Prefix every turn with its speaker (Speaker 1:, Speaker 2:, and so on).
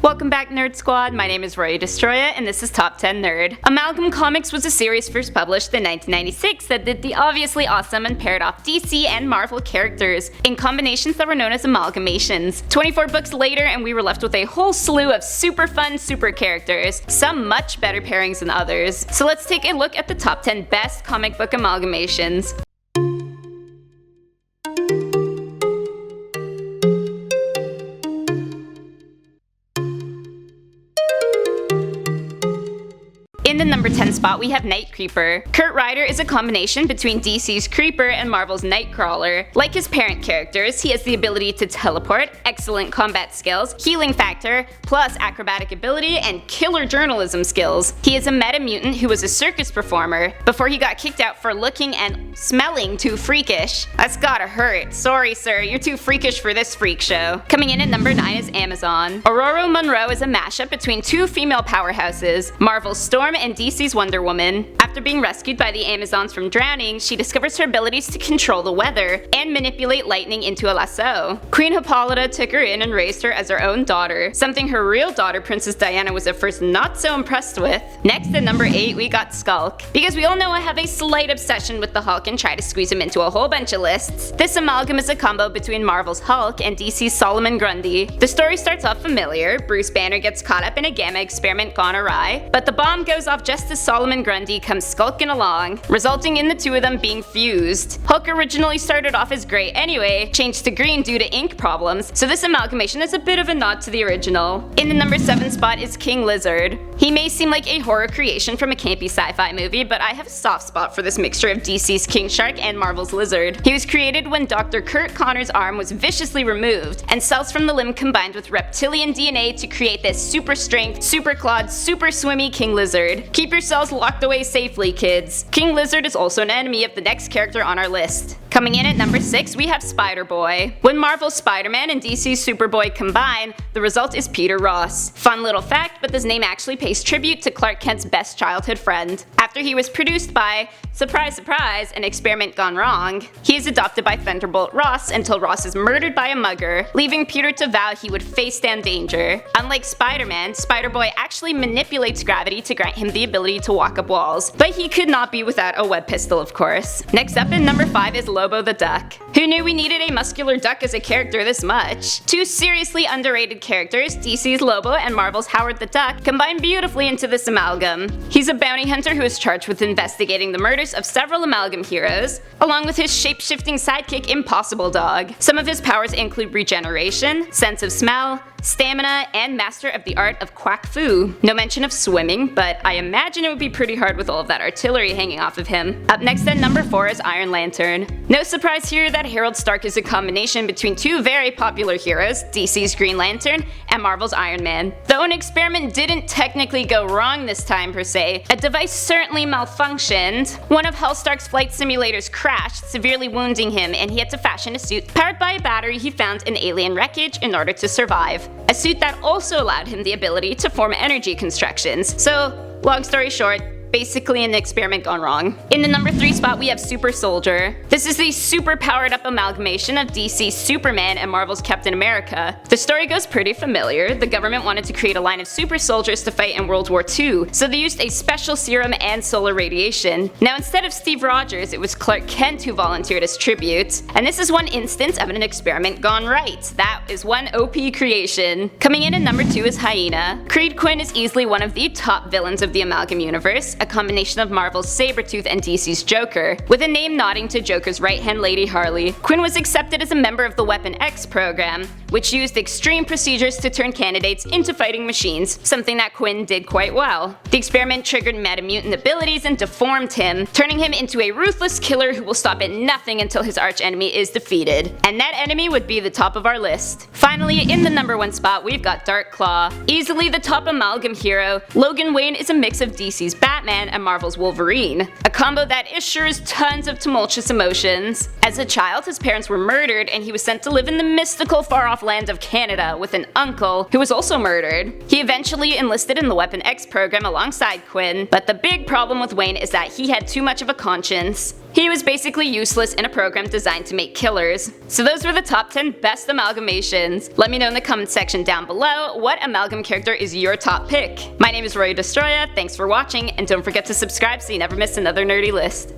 Speaker 1: Welcome back, Nerd Squad. My name is Roy Destroya, and this is Top 10 Nerd. Amalgam Comics was a series first published in 1996 that did the obviously awesome and paired off DC and Marvel characters in combinations that were known as Amalgamations. 24 books later, and we were left with a whole slew of super fun super characters, some much better pairings than others. So let's take a look at the top 10 best comic book amalgamations. In the number 10 spot, we have Night Creeper. Kurt Ryder is a combination between DC's Creeper and Marvel's Nightcrawler. Like his parent characters, he has the ability to teleport, excellent combat skills, healing factor, plus acrobatic ability and killer journalism skills. He is a meta-mutant who was a circus performer before he got kicked out for looking and smelling too freakish. That's gotta hurt. Sorry sir, you're too freakish for this freak show. Coming in at number 9 is Amazon. Ororo Monroe is a mashup between two female powerhouses, Marvel's Storm and DC's Wonder Woman. After being rescued by the Amazons from drowning, she discovers her abilities to control the weather and manipulate lightning into a lasso. Queen Hippolyta took her in and raised her as her own daughter, something her real daughter Princess Diana was at first not so impressed with. Next at number 8 we got Skulk. Because we all know I have a slight obsession with the Hulk and try to squeeze him into a whole bunch of lists, this amalgam is a combo between Marvel's Hulk and DC's Solomon Grundy. The story starts off familiar. Bruce Banner gets caught up in a gamma experiment gone awry, but the bomb goes off just as Solomon Grundy comes skulking along, resulting in the two of them being fused. Hulk originally started off as gray anyway, changed to green due to ink problems, so this amalgamation is a bit of a nod to the original. In the number 7 spot is King Lizard. He may seem like a horror creation from a campy sci-fi movie, but I have a soft spot for this mixture of DC's King Shark and Marvel's Lizard. He was created when Dr. Kurt Connor's arm was viciously removed, and cells from the limb combined with reptilian DNA to create this super strength, super clawed, super swimmy King Lizard. Keep your cells locked away safely, kids. King Lizard is also an enemy of the next character on our list. Coming in at number 6, we have Spiderboy. When Marvel's Spider-Man and DC's Superboy combine, the result is Peter Ross. Fun little fact, but this name actually pays tribute to Clark Kent's best childhood friend. After he was produced by, surprise surprise, an experiment gone wrong, he is adopted by Thunderbolt Ross until Ross is murdered by a mugger, leaving Peter to vow he would face down danger. Unlike Spider-Man, Spiderboy actually manipulates gravity to grant him the ability to walk up walls, but he could not be without a web pistol, of course. Next up in number 5 is Lobo the Duck. Who knew we needed a muscular duck as a character this much? Two seriously underrated characters, DC's Lobo and Marvel's Howard the Duck, combine beautifully into this amalgam. He's a bounty hunter who is charged with investigating the murders of several amalgam heroes, along with his shape-shifting sidekick Impossible Dog. Some of his powers include regeneration, sense of smell, stamina, and master of the art of quack fu. No mention of swimming, but I imagine it would be pretty hard with all of that artillery hanging off of him. Up next at number 4 is Iron Lantern. No surprise here that Harold Stark is a combination between two very popular heroes, DC's Green Lantern and Marvel's Iron Man. Though an experiment didn't technically go wrong this time per se, a device certainly malfunctioned. One of Hal Stark's flight simulators crashed, severely wounding him, and he had to fashion a suit powered by a battery he found in alien wreckage in order to survive. A suit that also allowed him the ability to form energy constructions. So, long story short, basically an experiment gone wrong. In the number 3 spot we have Super Soldier. This is the super powered up amalgamation of DC's Superman and Marvel's Captain America. The story goes pretty familiar. The government wanted to create a line of super soldiers to fight in World War II, so they used a special serum and solar radiation. Now instead of Steve Rogers, it was Clark Kent who volunteered as tribute, and this is one instance of an experiment gone right. That is one OP creation. Coming in at number 2 is Hyena. Creed Quinn is easily one of the top villains of the Amalgam universe, a combination of Marvel's Sabretooth and DC's Joker, with a name nodding to Joker's right-hand lady Harley. Quinn was accepted as a member of the Weapon X program, which used extreme procedures to turn candidates into fighting machines, something that Quinn did quite well. The experiment triggered meta-mutant abilities and deformed him, turning him into a ruthless killer who will stop at nothing until his archenemy is defeated. And that enemy would be the top of our list. Finally, in the number 1 spot, we've got Dark Claw. Easily the top amalgam hero, Logan Wayne is a mix of DC's Batman and Marvel's Wolverine, a combo that assures tons of tumultuous emotions. As a child, his parents were murdered and he was sent to live in the mystical far-off land of Canada with an uncle who was also murdered. He eventually enlisted in the Weapon X program alongside Quinn, but the big problem with Wayne is that he had too much of a conscience. He was basically useless in a program designed to make killers. So those were the top 10 best amalgamations. Let me know in the comment section down below what amalgam character is your top pick. My name is Roy Destroya, thanks for watching, and don't forget to subscribe so you never miss another nerdy list.